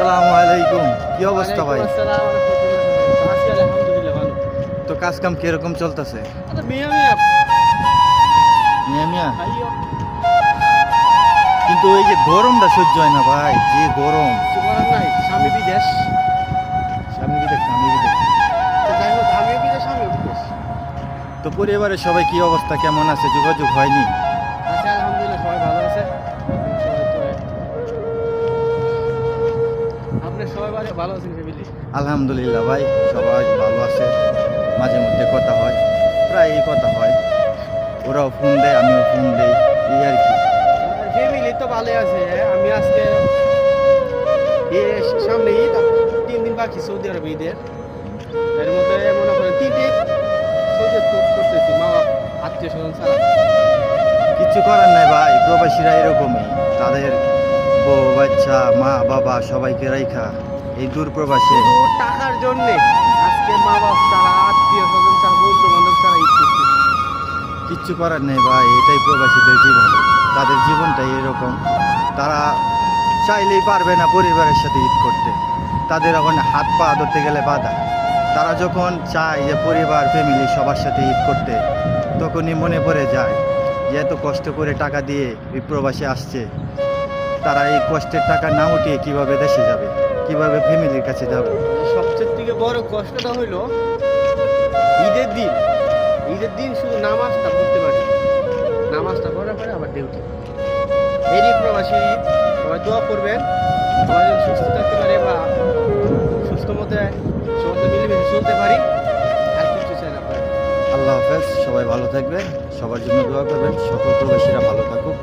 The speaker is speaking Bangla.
আসসালামু আলাইকুম। কি অবস্থা ভাই? তো কাজ কাম কিরকম চলতেছে? মিয়া মিয়া, কিন্তু এই যে গরমটা সহ্য হয় না ভাই, যে গরম। স্বামী বিদেশ। তো পরিবারের সবাই কি অবস্থা, কেমন আছে? যোগাযোগ হয়নি? আলহামদুলিল্লাহ সবাই ভালো আছে। আপনি সবাই ভালো আছেন ফ্যামিলি? আলহামদুলিল্লাহ ভাই, সবাই ভালো আছে। মাঝে মধ্যে কথা হয়, প্রায়ই কথা হয়। ওরাও ফোন দেয়, আমিও ফোন দেই, এই আর কি। ফ্যামিলি তো ভালোই আছে। আমি আজকে সামনে ঈদ, 3 দিন বাকি সৌদি আরব ঈদের। এর মধ্যে মনে করেন 3 দিন সৌদি করতেছি, মা বাপ আত্মীয় স্বজন ছাড়া। কিচ্ছু করার নাই ভাই, প্রবাসীরা এরকমই। তাদের বউ বাচ্চা মা বাবা সবাইকে রাইখা এই দূর প্রবাসে শুধু টাকার জন্যে আজকে মা বাপ ছাড়া, আত্মীয় স্বজন ছাড়া, বন্ধু বান্ধব ছাড়া ঈদ করতেছি। কিচ্ছু করার নেই ভাই, এটাই প্রবাসীদের জীবন। তাদের জীবনটাই এরকম। তারা চাইলেই পারবে না পরিবারের সাথে ঈদ করতে। তাদের এখন হাত পা ধরতে গেলে বাধা। তারা যখন চায় যে পরিবার ফ্যামিলি সবার সাথে ঈদ করতে, তখনই মনে পড়ে যায় যে এত কষ্ট করে টাকা দিয়ে এই প্রবাসে আসছে, তারা এই কষ্টের টাকা না উঠিয়ে কিভাবে দেশে যাবে, কিভাবে ফ্যামিলির কাছে যাবে। সবচেয়ে থেকে বড় কষ্টটা হইল ঈদের দিন। ঈদের দিন শুধু নামাজটা পড়তে পারি, নামাজটা পড়ার পরে আবার ডিউটি। এরই প্রবাসী ঈদ। সবাই দোয়া করবেন, সবাই যেন সুস্থ থাকতে পারে বা সুস্থ মতে সবাই মিলেমিশে চলতে পারি। আর কিছু চাই না ভাই। আল্লাহ হাফেজ, সবাই ভালো থাকবেন, সবার জন্য দোয়া করবেন, সকল প্রবাসীরা ভালো থাকুক।